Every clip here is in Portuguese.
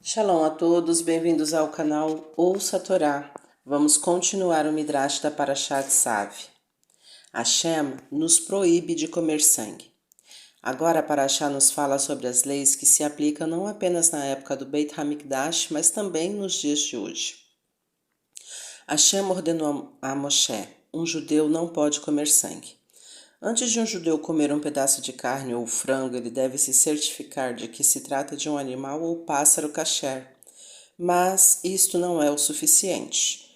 Shalom a todos, bem-vindos ao canal Ouça a Torá. Vamos continuar o Midrash da Parashat Tzav. Hashem nos proíbe de comer sangue. Agora a Parashá nos fala sobre as leis que se aplicam não apenas na época do Beit HaMikdash, mas também nos dias de hoje. Hashem ordenou a Moshe: um judeu não pode comer sangue. Antes de um judeu comer um pedaço de carne ou frango, ele deve se certificar de que se trata de um animal ou pássaro kasher. Mas isto não é o suficiente.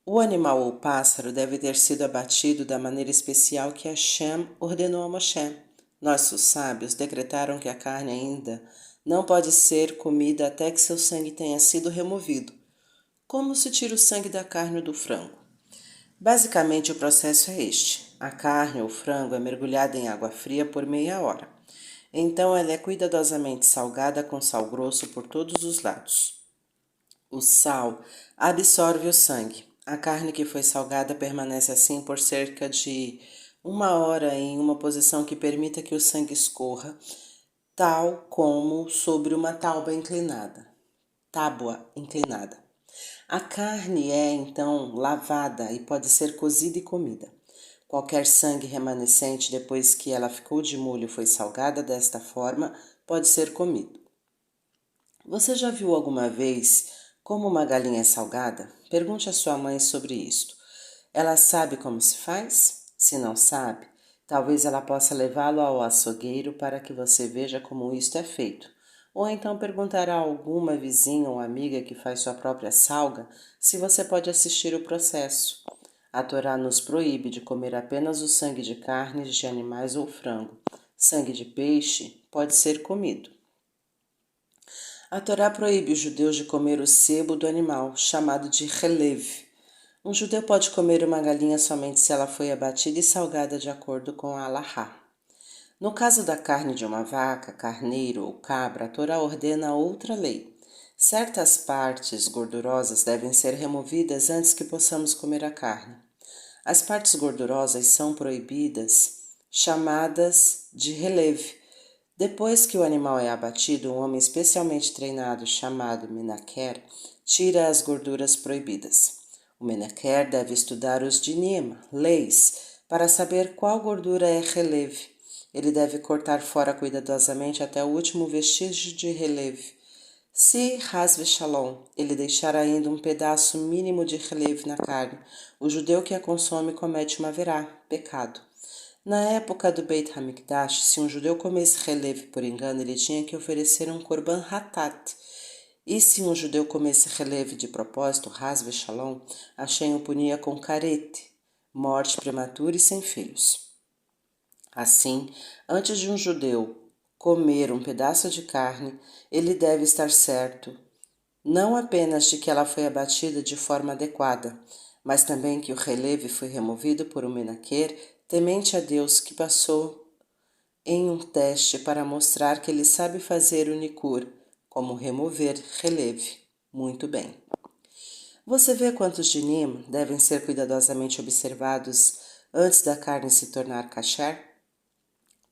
O animal ou pássaro deve ter sido abatido da maneira especial que Hashem ordenou a Moshe. Nossos sábios decretaram que a carne ainda não pode ser comida até que seu sangue tenha sido removido. Como se tira o sangue da carne ou do frango? Basicamente, o processo é este. A carne ou frango é mergulhada em água fria por meia hora. Então, ela é cuidadosamente salgada com sal grosso por todos os lados. O sal absorve o sangue. A carne que foi salgada permanece assim por cerca de 1 hora em uma posição que permita que o sangue escorra, tal como sobre uma tábua inclinada. A carne é, então, lavada e pode ser cozida e comida. Qualquer sangue remanescente depois que ela ficou de molho e foi salgada desta forma pode ser comido. Você já viu alguma vez como uma galinha é salgada? Pergunte à sua mãe sobre isto. Ela sabe como se faz? Se não sabe, talvez ela possa levá-lo ao açougueiro para que você veja como isto é feito. Ou então perguntar a alguma vizinha ou amiga que faz sua própria salga se você pode assistir o processo. A Torá nos proíbe de comer apenas o sangue de carnes de animais ou frango. Sangue de peixe pode ser comido. A Torá proíbe os judeus de comer o sebo do animal, chamado de relev. Um judeu pode comer uma galinha somente se ela foi abatida e salgada de acordo com a halahá. No caso da carne de uma vaca, carneiro ou cabra, a Torá ordena outra lei. Certas partes gordurosas devem ser removidas antes que possamos comer a carne. As partes gordurosas são proibidas, chamadas de relev. Depois que o animal é abatido, um homem especialmente treinado, chamado menaquer, tira as gorduras proibidas. O menaquer deve estudar os dinim, leis, para saber qual gordura é relev. Ele deve cortar fora cuidadosamente até o último vestígio de relev. Se, Has Shalom, ele deixar ainda um pedaço mínimo de relev na carne, o judeu que a consome comete uma verá, pecado. Na época do Beit HaMikdash, se um judeu comesse relev por engano, ele tinha que oferecer um korban hatat. E se um judeu comesse relev de propósito, Has Shalom, Hashem o punia com carete, morte prematura e sem filhos. Assim, antes de um judeu comer um pedaço de carne, ele deve estar certo, não apenas de que ela foi abatida de forma adequada, mas também que o relevo foi removido por um menaquer, temente a Deus, que passou em um teste para mostrar que ele sabe fazer o nikur, como remover relevo. Muito bem. Você vê quantos dinim devem ser cuidadosamente observados antes da carne se tornar kasher?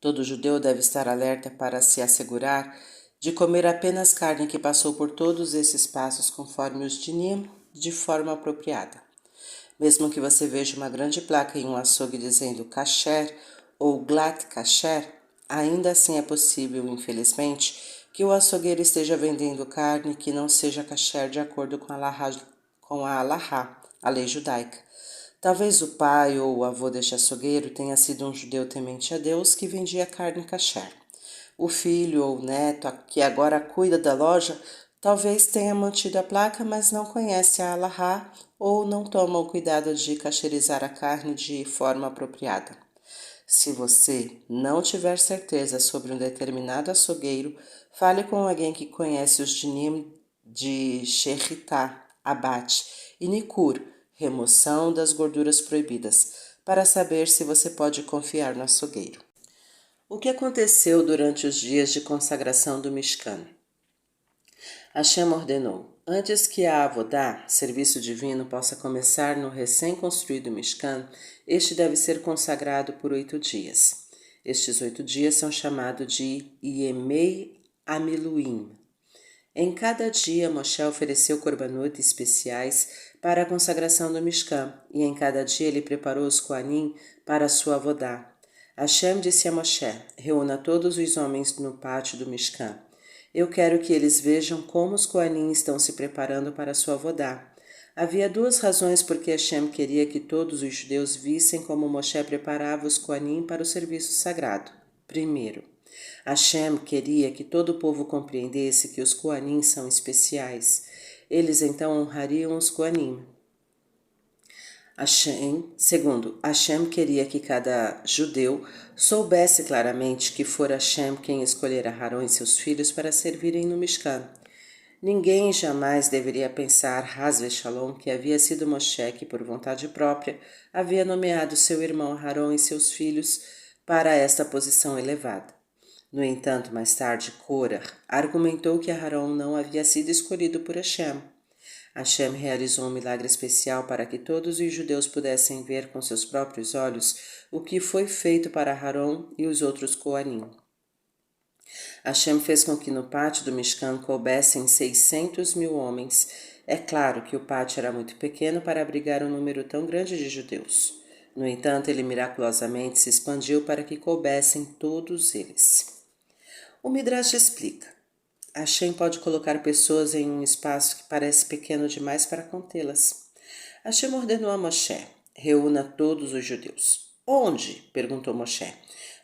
Todo judeu deve estar alerta para se assegurar de comer apenas carne que passou por todos esses passos conforme os dinim, de forma apropriada. Mesmo que você veja uma grande placa em um açougue dizendo kasher ou glat kasher, ainda assim é possível, infelizmente, que o açougueiro esteja vendendo carne que não seja kasher de acordo com a halahá, a lei judaica. Talvez o pai ou o avô deste açougueiro tenha sido um judeu temente a Deus que vendia carne kasher. O filho ou o neto, que agora cuida da loja, talvez tenha mantido a placa, mas não conhece a halahá ou não toma o cuidado de kasherizar a carne de forma apropriada. Se você não tiver certeza sobre um determinado açougueiro, fale com alguém que conhece os dinim de shechitá, abate, e nikur, remoção das gorduras proibidas, para saber se você pode confiar no açougueiro. O que aconteceu durante os dias de consagração do Mishkan? Hashem ordenou: antes que a Avodá, serviço divino, possa começar no recém-construído Mishkan, este deve ser consagrado por 8 dias. Estes 8 dias são chamados de Yemei Amiluim, Em cada dia, Moshe ofereceu korbanot especiais para a consagração do Mishkan, e em cada dia ele preparou os Koanim para a sua avodá. Hashem disse a Moshe: reúna todos os homens no pátio do Mishkan. Eu quero que eles vejam como os Koanim estão se preparando para a sua avodá. Havia duas razões por que Hashem queria que todos os judeus vissem como Moshe preparava os Koanim para o serviço sagrado. Primeiro, Hashem queria que todo o povo compreendesse que os Koanim são especiais. Eles então honrariam os Koanim. Segundo, Hashem queria que cada judeu soubesse claramente que fora Hashem quem escolhera Harão e seus filhos para servirem no Mishkan. Ninguém jamais deveria pensar, Hasve Shalom, que havia sido Moshe que, por vontade própria, havia nomeado seu irmão Harão e seus filhos para esta posição elevada. No entanto, mais tarde, Korah argumentou que Harão não havia sido escolhido por Hashem. Hashem realizou um milagre especial para que todos os judeus pudessem ver com seus próprios olhos o que foi feito para Harão e os outros Koanim. Hashem fez com que no pátio do Mishkan coubessem 600.000 homens. É claro que o pátio era muito pequeno para abrigar um número tão grande de judeus. No entanto, ele miraculosamente se expandiu para que coubessem todos eles. O Midrash explica: Hashem pode colocar pessoas em um espaço que parece pequeno demais para contê-las. Hashem ordenou a Moshe: reúna todos os judeus. Onde? Perguntou Moshe.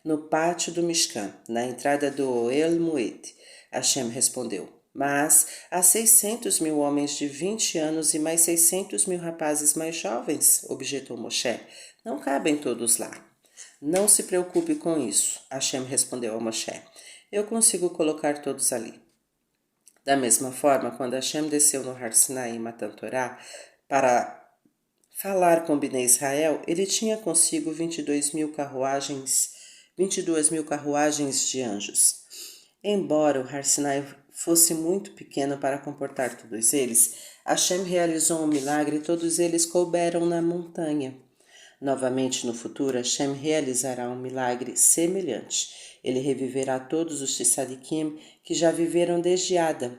No pátio do Mishkan, na entrada do Ohel Moed. Hashem respondeu: mas há 600.000 homens de 20 anos e mais 600.000 rapazes mais jovens, objetou Moshe. Não cabem todos lá. Não se preocupe com isso, Hashem respondeu a Moshe. Eu consigo colocar todos ali. Da mesma forma, quando Hashem desceu no Har Sinai em Matan Torá para falar com Bnei Israel, ele tinha consigo 22.000 carruagens de anjos. Embora o Har Sinai fosse muito pequeno para comportar todos eles, Hashem realizou um milagre e todos eles couberam na montanha. Novamente no futuro, Hashem realizará um milagre semelhante. Ele reviverá todos os Tzadikim que já viveram desde Adam.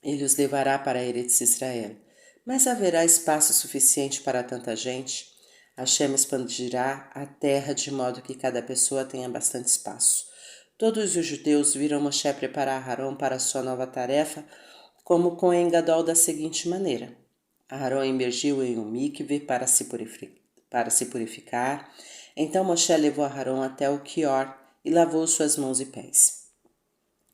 Ele os levará para Eretz Israel. Mas haverá espaço suficiente para tanta gente? Hashem expandirá a terra de modo que cada pessoa tenha bastante espaço. Todos os judeus viram Moshe preparar Harão para sua nova tarefa como Cohen Gadol da seguinte maneira. Harão emergiu em um mikve para se purificar. Então Moshe levou Harão até o Quior e lavou suas mãos e pés.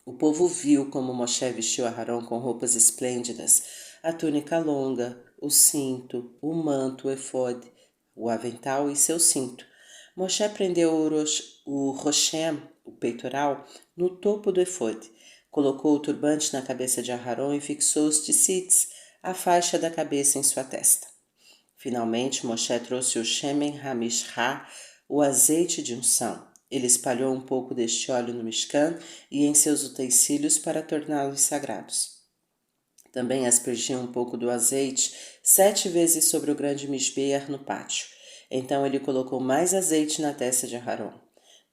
O povo viu como Moshe vestiu Harão com roupas esplêndidas, a túnica longa, o cinto, o manto, o efode, o avental e seu cinto. Moshe prendeu o roshem, o peitoral, no topo do efode, colocou o turbante na cabeça de Harão e fixou os tzitzits, a faixa da cabeça em sua testa. Finalmente, Moshe trouxe o Shemen HaMishra, o azeite de unção. Ele espalhou um pouco deste óleo no Mishkan e em seus utensílios para torná-los sagrados. Também aspergiu um pouco do azeite 7 vezes sobre o grande Mishbeach no pátio. Então ele colocou mais azeite na testa de Aharon.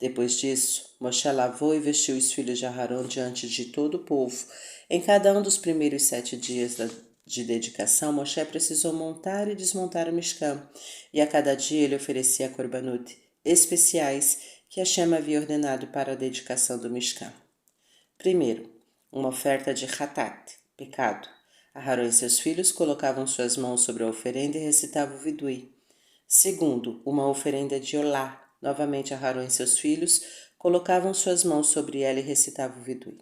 Depois disso, Moshe lavou e vestiu os filhos de Aharon diante de todo o povo. Em cada um dos primeiros 7 dias de dedicação, Moshe precisou montar e desmontar o Mishkan, e a cada dia ele oferecia korbanot especiais que Hashem havia ordenado para a dedicação do Mishkan. Primeiro, uma oferta de Hatat, pecado. Aharon e seus filhos colocavam suas mãos sobre a oferenda e recitavam o vidui. Segundo, uma oferenda de Olá. Novamente, Aharon e seus filhos colocavam suas mãos sobre ela e recitavam o vidui.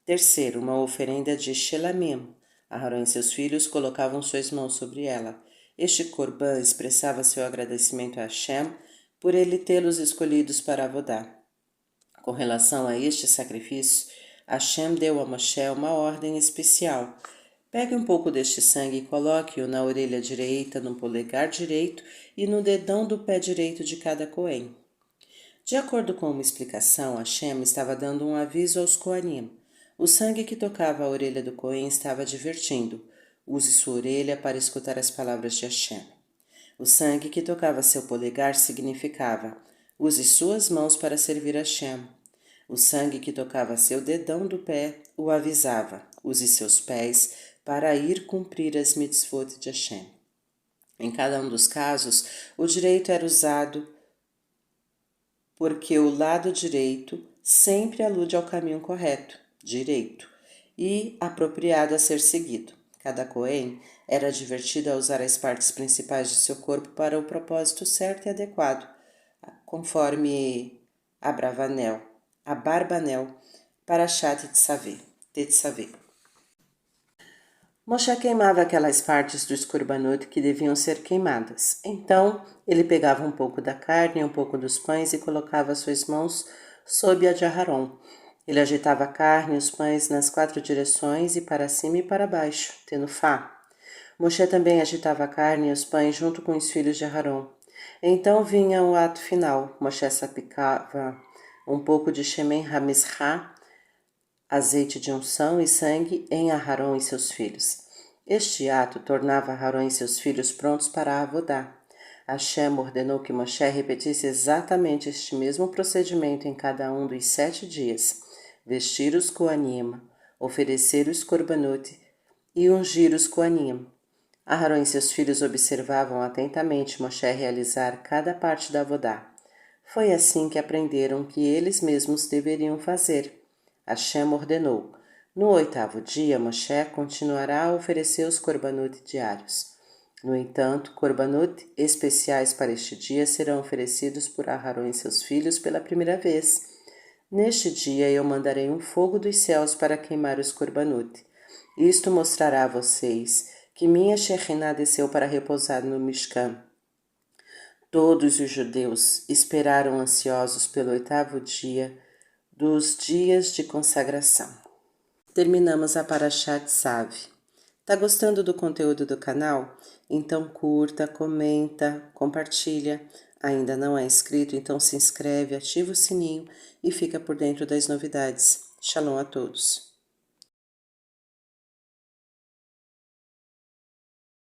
Terceiro, uma oferenda de Shelamim. Aharon e seus filhos colocavam suas mãos sobre ela. Este korban expressava seu agradecimento a Hashem por ele tê-los escolhidos para Avodá. Com relação a este sacrifício, Hashem deu a Moshe uma ordem especial. Pegue um pouco deste sangue e coloque-o na orelha direita, no polegar direito e no dedão do pé direito de cada Cohen. De acordo com uma explicação, Hashem estava dando um aviso aos Kohanim. O sangue que tocava a orelha do Cohen estava advertindo: use sua orelha para escutar as palavras de Hashem. O sangue que tocava seu polegar significava: use suas mãos para servir Hashem. O sangue que tocava seu dedão do pé o avisava: use seus pés para ir cumprir as mitzvot de Hashem. Em cada um dos casos, o direito era usado porque o lado direito sempre alude ao caminho correto, direito, e apropriado a ser seguido. Cada Cohen era advertido a usar as partes principais de seu corpo para o propósito certo e adequado, conforme Abarbanel, Parashat Tetzaveh. Moshe queimava aquelas partes dos korbanot que deviam ser queimadas. Então, ele pegava um pouco da carne e um pouco dos pães e colocava suas mãos sob a de Aharon. Ele agitava a carne e os pães nas 4 direções e para cima e para baixo, tendo Fá. Moshe também agitava a carne e os pães junto com os filhos de Aharon. Então vinha o ato final. Moshe salpicava um pouco de Shemen HaMizrah, azeite de unção e sangue em Aharon e seus filhos. Este ato tornava Aharon e seus filhos prontos para a Avodá. Hashem ordenou que Moshe repetisse exatamente este mesmo procedimento em cada um dos 7 dias: vestir os Koanim, oferecer os Korbanot e ungir os Koanim. Aharon e seus filhos observavam atentamente Moshe realizar cada parte da Avodá. Foi assim que aprenderam que eles mesmos deveriam fazer. Hashem ordenou: no 8º dia, Moshe continuará a oferecer os korbanot diários. No entanto, korbanot especiais para este dia serão oferecidos por Aharon e seus filhos pela primeira vez. Neste dia eu mandarei um fogo dos céus para queimar os korbanot. Isto mostrará a vocês que minha Shekhinah desceu para repousar no Mishkan. Todos os judeus esperaram ansiosos pelo 8º dia dos dias de consagração. Terminamos a Parashat Tzav. Tá gostando do conteúdo do canal? Então curta, comenta, compartilha. Ainda não é inscrito? Então se inscreve, ativa o sininho e fica por dentro das novidades. Shalom a todos.